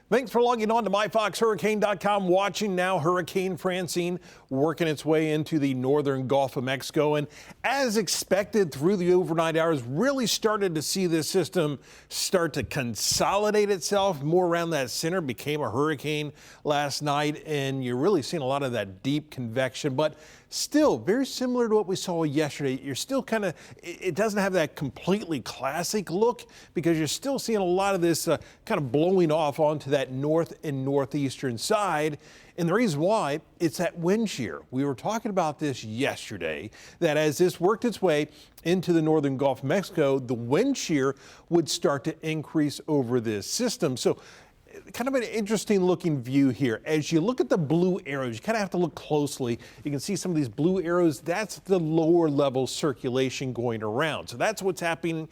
Thanks for logging on to myfoxhurricane.com. Watching now, Hurricane Francine working its way into the northern Gulf of Mexico. And as expected through the overnight hours, really started to see this system start to consolidate itself more around that center. Became a hurricane last night, and you're really seeing a lot of that deep convection. But still very similar to what we saw yesterday. You're still it doesn't have that completely classic look because you're still seeing a lot of this kind of blowing off onto that north and northeastern side. And the reason why, it's that wind shear. We were talking about this yesterday, that as this worked its way into the northern Gulf of Mexico, the wind shear would start to increase over this system. So kind of an interesting looking view here. As you look at the blue arrows, you kind of have to look closely. You can see some of these blue arrows. That's the lower level circulation going around. So that's what's happening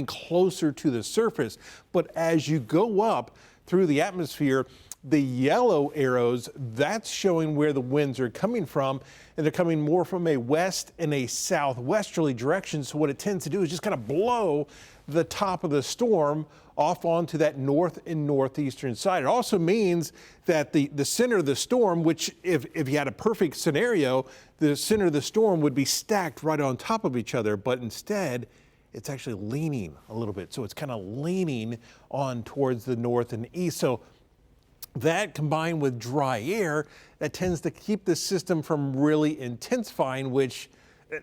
closer to the surface. But as you go up through the atmosphere, the yellow arrows, that's showing where the winds are coming from, and they're coming more from a west and a southwesterly direction. So what it tends to do is just kind of blow the top of the storm off onto that north and northeastern side. It also means that the center of the storm, which if you had a perfect scenario, the center of the storm would be stacked right on top of each other, but instead it's actually leaning a little bit. So it's kind of leaning on towards the north and east. So that combined with dry air, that tends to keep the system from really intensifying, which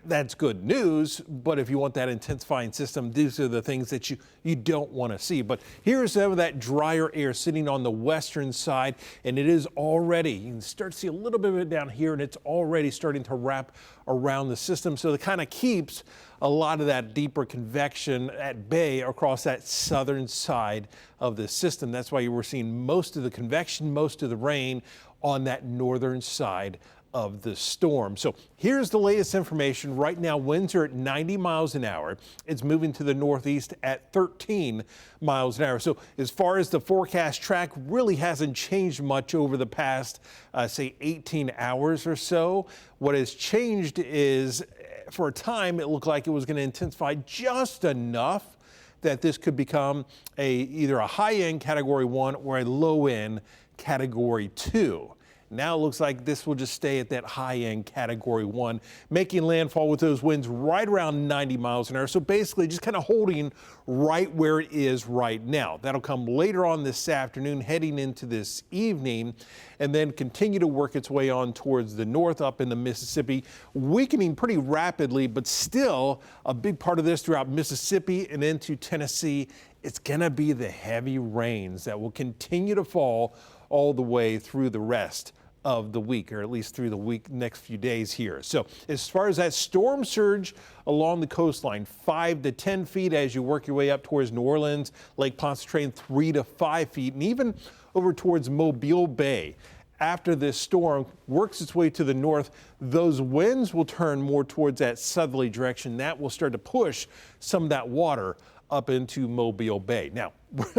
that's good news. But if you want that intensifying system, these are the things that you don't want to see. But here's some of that drier air sitting on the western side, and it is already, you can start to see a little bit of it down here, and it's already starting to wrap around the system. So it kind of keeps a lot of that deeper convection at bay across that southern side of the system. That's why you were seeing most of the convection, most of the rain on that northern side of the storm. So here's the latest information. Right now, winds are at 90 miles an hour. It's moving to the northeast at 13 miles an hour. So as far as the forecast track, really hasn't changed much over the past, say, 18 hours or so. What has changed is, for a time, it looked like it was going to intensify just enough that this could become either a high-end Category 1 or a low-end Category 2. Now it looks like this will just stay at that high-end Category 1, making landfall with those winds right around 90 miles an hour. So basically just kind of holding right where it is right now. That'll come later on this afternoon, heading into this evening, and then continue to work its way on towards the north up in the Mississippi, weakening pretty rapidly, but still a big part of this throughout Mississippi and into Tennessee. It's going to be the heavy rains that will continue to fall all the way through the rest of the week, or at least through the next few days here. So as far as that storm surge along the coastline, 5 to 10 feet as you work your way up towards New Orleans, Lake Pontchartrain 3 to 5 feet, and even over towards Mobile Bay. After this storm works its way to the north, those winds will turn more towards that southerly direction. That will start to push some of that water up into Mobile Bay. Now,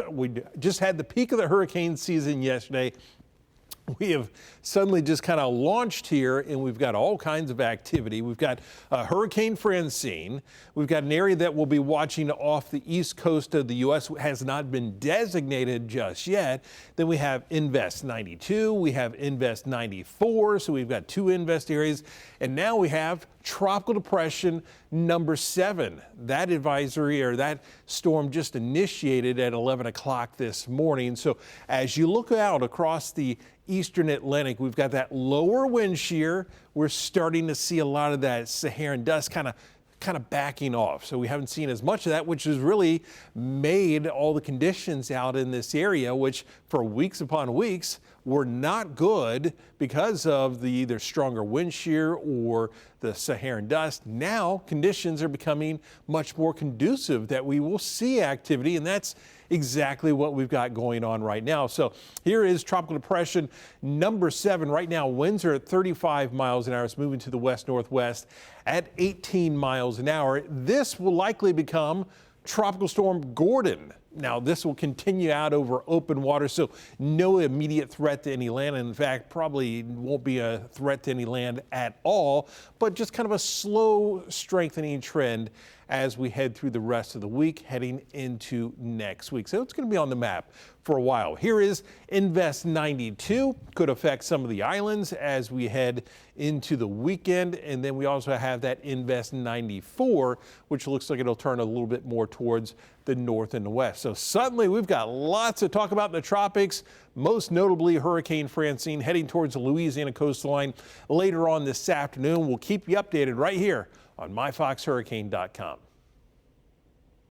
we just had the peak of the hurricane season yesterday. We have suddenly just kind of launched here, and we've got all kinds of activity. We've got Hurricane Francine. We've got an area that we'll be watching off the east coast of the U.S. has not been designated just yet. Then we have Invest 92. We have Invest 94. So we've got 2 invest areas. And now we have Tropical Depression number 7. That advisory, or that storm, just initiated at 11 o'clock this morning. So as you look out across the eastern Atlantic, we've got that lower wind shear. We're starting to see a lot of that Saharan dust kind of backing off. So we haven't seen as much of that, which has really made all the conditions out in this area, which for weeks upon weeks were not good because of the either stronger wind shear or the Saharan dust. Now conditions are becoming much more conducive that we will see activity, and that's exactly what we've got going on right now. So here is Tropical Depression number 7. Right now, winds are at 35 miles an hour. It's moving to the west-northwest at 18 miles an hour. This will likely become Tropical Storm Gordon Now, this will continue out over open water, so no immediate threat to any land. In fact, probably won't be a threat to any land at all, but just kind of a slow strengthening trend as we head through the rest of the week, heading into next week. So it's going to be on the map for a while. Here is Invest 92. Could affect some of the islands as we head into the weekend. And then we also have that Invest 94, which looks like it'll turn a little bit more towards the north and the west. So suddenly we've got lots to talk about in the tropics, most notably Hurricane Francine heading towards the Louisiana coastline later on this afternoon. We'll keep you updated right here on myfoxhurricane.com.